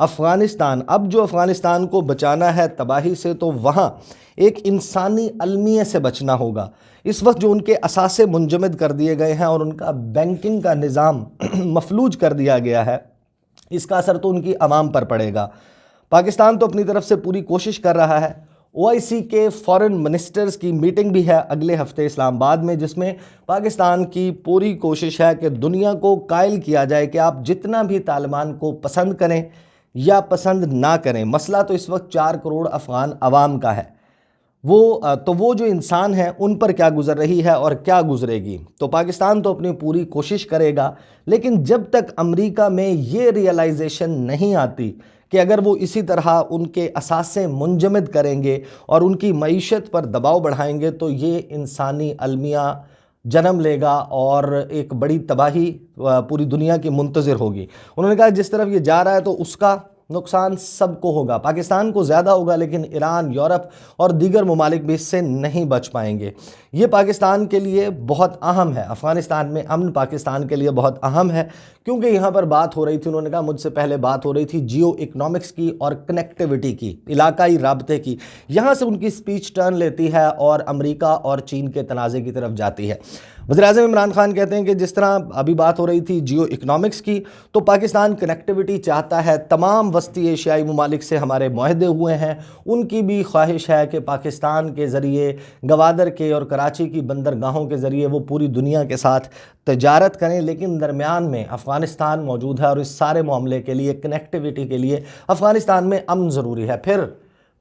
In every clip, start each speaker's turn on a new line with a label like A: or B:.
A: افغانستان، اب جو افغانستان کو بچانا ہے تباہی سے، تو وہاں ایک انسانی المیہ سے بچنا ہوگا۔ اس وقت جو ان کے اثاثے منجمد کر دیے گئے ہیں اور ان کا بینکنگ کا نظام مفلوج کر دیا گیا ہے، اس کا اثر تو ان کی عوام پر پڑے گا۔ پاکستان تو اپنی طرف سے پوری کوشش کر رہا ہے۔ OIC کے فارن منسٹرز کی میٹنگ بھی ہے اگلے ہفتے اسلام آباد میں، جس میں پاکستان کی پوری کوشش ہے کہ دنیا کو قائل کیا جائے کہ آپ جتنا بھی طالبان کو پسند کریں یا پسند نہ کریں، مسئلہ تو اس وقت 4 کروڑ افغان عوام کا ہے، وہ جو انسان ہیں ان پر کیا گزر رہی ہے اور کیا گزرے گی۔ تو پاکستان تو اپنی پوری کوشش کرے گا، لیکن جب تک امریکہ میں یہ ریئلائزیشن نہیں آتی کہ اگر وہ اسی طرح ان کے اثاثے منجمد کریں گے اور ان کی معیشت پر دباؤ بڑھائیں گے، تو یہ انسانی المیہ جنم لے گا اور ایک بڑی تباہی پوری دنیا کی منتظر ہوگی۔ انہوں نے کہا جس طرف یہ جا رہا ہے تو اس کا نقصان سب کو ہوگا، پاکستان کو زیادہ ہوگا، لیکن ایران، یورپ اور دیگر ممالک بھی اس سے نہیں بچ پائیں گے۔ یہ پاکستان کے لیے بہت اہم ہے، افغانستان میں امن پاکستان کے لیے بہت اہم ہے، کیونکہ یہاں پر بات ہو رہی تھی، انہوں نے کہا مجھ سے پہلے بات ہو رہی تھی جیو اکنامکس کی اور کنیکٹیوٹی کی، علاقائی رابطے کی۔ یہاں سے ان کی سپیچ ٹرن لیتی ہے اور امریکہ اور چین کے تنازع کی طرف جاتی ہے۔ وزیراعظم عمران خان کہتے ہیں کہ جس طرح ابھی بات ہو رہی تھی جیو اکنامکس کی، تو پاکستان کنیکٹیوٹی چاہتا ہے، تمام وسطی ایشیائی ممالک سے ہمارے معاہدے ہوئے ہیں، ان کی بھی خواہش ہے کہ پاکستان کے ذریعے گوادر کے اور کراچی کی بندرگاہوں کے ذریعے وہ پوری دنیا کے ساتھ تجارت کریں، لیکن درمیان میں افغانستان موجود ہے اور اس سارے معاملے کے لیے، کنیکٹیوٹی کے لیے افغانستان میں امن ضروری ہے۔ پھر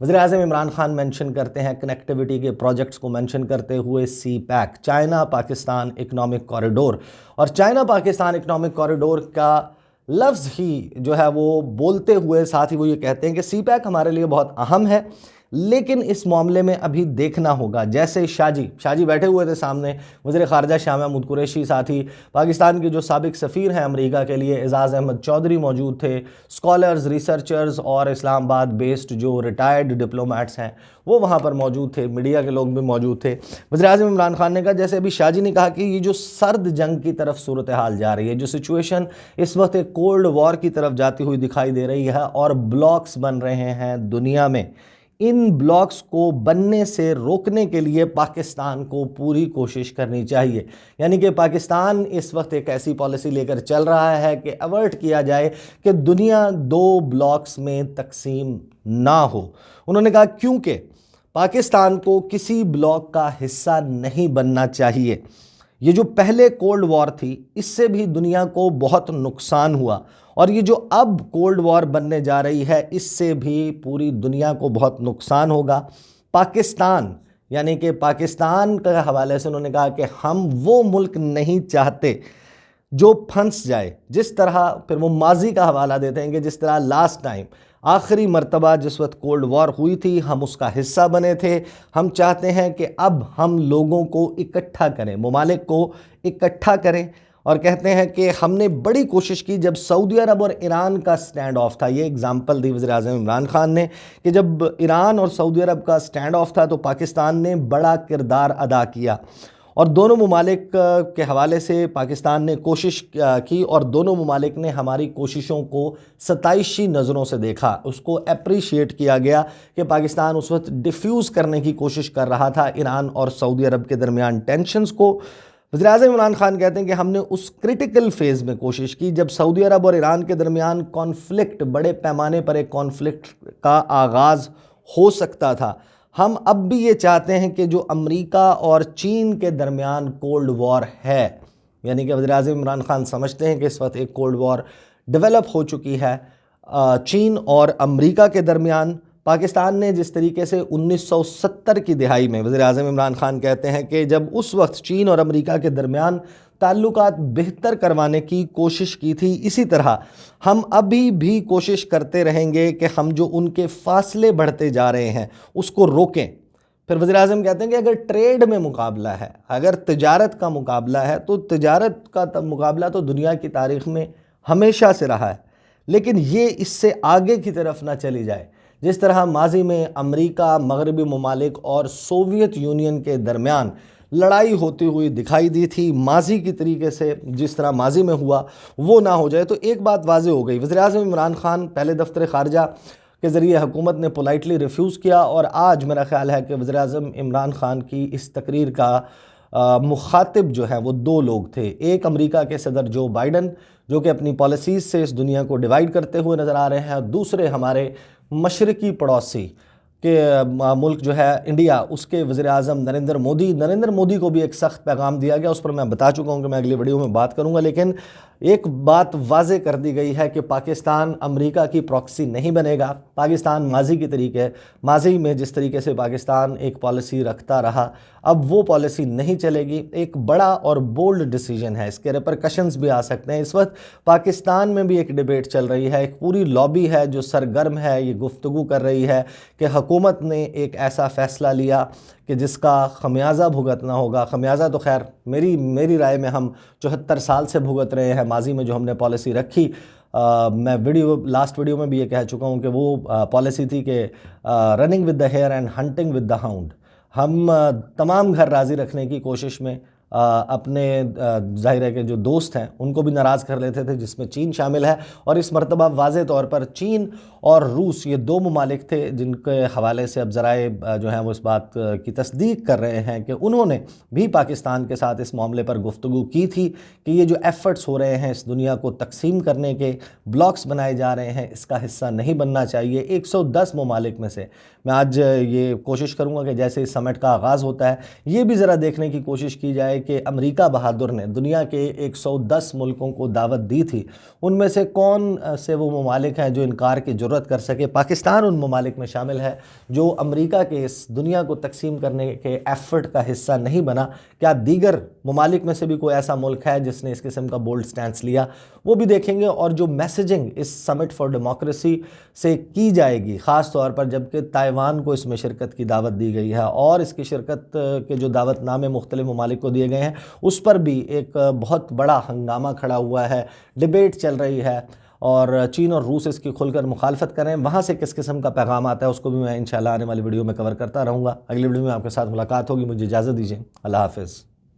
A: وزیراعظم عمران خان مینشن کرتے ہیں کنیکٹیوٹی کے پروجیکٹس کو مینشن کرتے ہوئے CPEC, China Pakistan economic corridor, اور چائنا پاکستان اکنامک کوریڈور کا لفظ ہی جو ہے وہ بولتے ہوئے ساتھ ہی وہ یہ کہتے ہیں کہ سی پیک ہمارے لیے بہت اہم ہے، لیکن اس معاملے میں ابھی دیکھنا ہوگا۔ جیسے شاہ جی بیٹھے ہوئے تھے سامنے، وزیر خارجہ شاہ محمود قریشی، ساتھ ہی پاکستان کے جو سابق سفیر ہیں امریکہ کے لیے اعزاز احمد چودھری موجود تھے، اسکالرز، ریسرچرز اور اسلام آباد بیسڈ جو ریٹائرڈ ڈپلومیٹس ہیں وہ وہاں پر موجود تھے، میڈیا کے لوگ بھی موجود تھے۔ وزیراعظم عمران خان نے کہا، جیسے ابھی شاہ جی نے کہا کہ یہ جو سرد جنگ کی طرف صورتحال جا رہی ہے، جو سچویشن اس وقت ایک کولڈ وار کی طرف جاتی ہوئی دکھائی دے رہی ہے اور بلاکس بن رہے ہیں دنیا میں، ان بلاکس کو بننے سے روکنے کے لیے پاکستان کو پوری کوشش کرنی چاہیے۔ یعنی کہ پاکستان اس وقت ایک ایسی پالیسی لے کر چل رہا ہے کہ ایورٹ کیا جائے کہ دنیا 2 بلاکس میں تقسیم نہ ہو۔ انہوں نے کہا کیونکہ پاکستان کو کسی بلاک کا حصہ نہیں بننا چاہیے۔ یہ جو پہلے کولڈ وار تھی، اس سے بھی دنیا کو بہت نقصان ہوا، اور یہ جو اب کولڈ وار بننے جا رہی ہے، اس سے بھی پوری دنیا کو بہت نقصان ہوگا۔ پاکستان، یعنی کہ پاکستان کے حوالے سے انہوں نے کہا کہ ہم وہ ملک نہیں چاہتے جو پھنس جائے، جس طرح پھر وہ ماضی کا حوالہ دیتے ہیں کہ جس طرح لاسٹ ٹائم آخری مرتبہ جس وقت کولڈ وار ہوئی تھی ہم اس کا حصہ بنے تھے۔ ہم چاہتے ہیں کہ اب ہم لوگوں کو اکٹھا کریں، ممالک کو اکٹھا کریں، اور کہتے ہیں کہ ہم نے بڑی کوشش کی جب سعودی عرب اور ایران کا سٹینڈ آف تھا۔ یہ اگزامپل دی وزیراعظم عمران خان نے کہ جب ایران اور سعودی عرب کا سٹینڈ آف تھا تو پاکستان نے بڑا کردار ادا کیا، اور دونوں ممالک کے حوالے سے پاکستان نے کوشش کی، اور دونوں ممالک نے ہماری کوششوں کو ستائشی نظروں سے دیکھا، اس کو اپریشیٹ کیا گیا کہ پاکستان اس وقت ڈیفیوز کرنے کی کوشش کر رہا تھا ایران اور سعودی عرب کے درمیان ٹینشنز کو۔ وزیراعظم عمران خان کہتے ہیں کہ ہم نے اس کرٹیکل فیز میں کوشش کی جب سعودی عرب اور ایران کے درمیان کانفلکٹ، بڑے پیمانے پر ایک کانفلکٹ کا آغاز ہو سکتا تھا۔ ہم اب بھی یہ چاہتے ہیں کہ جو امریکہ اور چین کے درمیان کولڈ وار ہے، یعنی کہ وزیراعظم عمران خان سمجھتے ہیں کہ اس وقت ایک کولڈ وار ڈیولپ ہو چکی ہے چین اور امریکہ کے درمیان۔ پاکستان نے جس طریقے سے 1970 کی دہائی میں، وزیراعظم عمران خان کہتے ہیں کہ جب اس وقت چین اور امریکہ کے درمیان تعلقات بہتر کروانے کی کوشش کی تھی، اسی طرح ہم ابھی بھی کوشش کرتے رہیں گے کہ ہم جو ان کے فاصلے بڑھتے جا رہے ہیں اس کو روکیں۔ پھر وزیراعظم کہتے ہیں کہ اگر ٹریڈ میں مقابلہ ہے، اگر تجارت کا مقابلہ ہے، تو تجارت کا مقابلہ تو دنیا کی تاریخ میں ہمیشہ سے رہا ہے، لیکن یہ اس سے آگے کی طرف نہ چلی جائے۔ جس طرح ماضی میں امریکہ، مغربی ممالک اور سوویت یونین کے درمیان لڑائی ہوتی ہوئی دکھائی دی تھی، ماضی کی طریقے سے جس طرح ماضی میں ہوا وہ نہ ہو جائے۔ تو ایک بات واضح ہو گئی، وزیراعظم عمران خان پہلے دفتر خارجہ کے ذریعے حکومت نے پولائٹلی ریفیوز کیا، اور آج میرا خیال ہے کہ وزیراعظم عمران خان کی اس تقریر کا مخاطب جو ہے وہ دو لوگ تھے۔ ایک امریکہ کے صدر جو بائیڈن، جو کہ اپنی پالیسیز سے اس دنیا کو ڈیوائیڈ کرتے ہوئے نظر آ رہے ہیں، اور دوسرے ہمارے مشرقی پڑوسی کہ ملک جو ہے انڈیا، اس کے وزیر اعظم نریندر مودی کو بھی ایک سخت پیغام دیا گیا۔ اس پر میں بتا چکا ہوں کہ میں اگلی ویڈیو میں بات کروں گا، لیکن ایک بات واضح کر دی گئی ہے کہ پاکستان امریکہ کی پراکسی نہیں بنے گا۔ پاکستان ماضی میں جس طریقے سے پاکستان ایک پالیسی رکھتا رہا، اب وہ پالیسی نہیں چلے گی۔ ایک بڑا اور بولڈ ڈیسیجن ہے، اس کے ریپرکشنز بھی آ سکتے ہیں۔ اس وقت پاکستان میں بھی ایک ڈیبیٹ چل رہی ہے، ایک پوری لابی ہے جو سرگرم ہے، یہ گفتگو کر رہی ہے کہ حکومت نے ایک ایسا فیصلہ لیا کہ جس کا خمیازہ بھگتنا ہوگا۔ خمیازہ تو خیر میری رائے میں ہم 74 سال سے بھگت رہے ہیں، ماضی میں جو ہم نے پالیسی رکھی۔ میں لاسٹ ویڈیو میں بھی یہ کہہ چکا ہوں کہ وہ پالیسی تھی کہ running with the here and hunting with the hound. ہم تمام گھر راضی رکھنے کی کوشش میں اپنے ظاہر ہے کہ جو دوست ہیں ان کو بھی ناراض کر لیتے تھے، جس میں چین شامل ہے، اور اس مرتبہ واضح طور پر چین اور روس یہ دو ممالک تھے جن کے حوالے سے اب ذرائع جو ہیں وہ اس بات کی تصدیق کر رہے ہیں کہ انہوں نے بھی پاکستان کے ساتھ اس معاملے پر گفتگو کی تھی کہ یہ جو ایفرٹس ہو رہے ہیں اس دنیا کو تقسیم کرنے کے، بلاکس بنائے جا رہے ہیں، اس کا حصہ نہیں بننا چاہیے۔ 110 ممالک میں سے میں آج یہ کوشش کروں گا کہ جیسے اس سمٹ کا آغاز ہوتا ہے، یہ بھی ذرا دیکھنے کی کوشش کی جائے کہ امریکہ بہادر نے دنیا کے 110 ملکوں کو دعوت دی تھی، ان میں سے کون سے وہ ممالک ہیں جو انکار کی جرت کر سکے۔ پاکستان ان ممالک میں شامل ہے جو امریکہ کے اس دنیا کو تقسیم کرنے کے ایفرٹ کا حصہ نہیں بنا۔ کیا دیگر ممالک میں سے بھی کوئی ایسا ملک ہے جس نے اس قسم کا بولڈ سٹینس لیا؟ وہ بھی دیکھیں گے۔ اور جو میسیجنگ اس سمٹ فار ڈیموکریسی سے کی جائے گی، خاص طور پر جبکہ تائیوان کو اس میں شرکت کی دعوت دی گئی ہے اور اس کی شرکت کے جو دعوت نامے مختلف ممالک کو دیے گئے ہیں، اس پر بھی ایک بہت بڑا ہنگامہ کھڑا ہوا ہے، ڈیبیٹ چل رہی ہے، اور چین اور روس اس کی کھل کر مخالفت کریں۔ وہاں سے کس قسم کا پیغام آتا ہے اس کو بھی میں انشاءاللہ آنے والی ویڈیو میں کور کرتا رہوں گا۔ اگلی ویڈیو میں آپ کے ساتھ ملاقات ہوگی، مجھے اجازت دیجیے، اللہ حافظ۔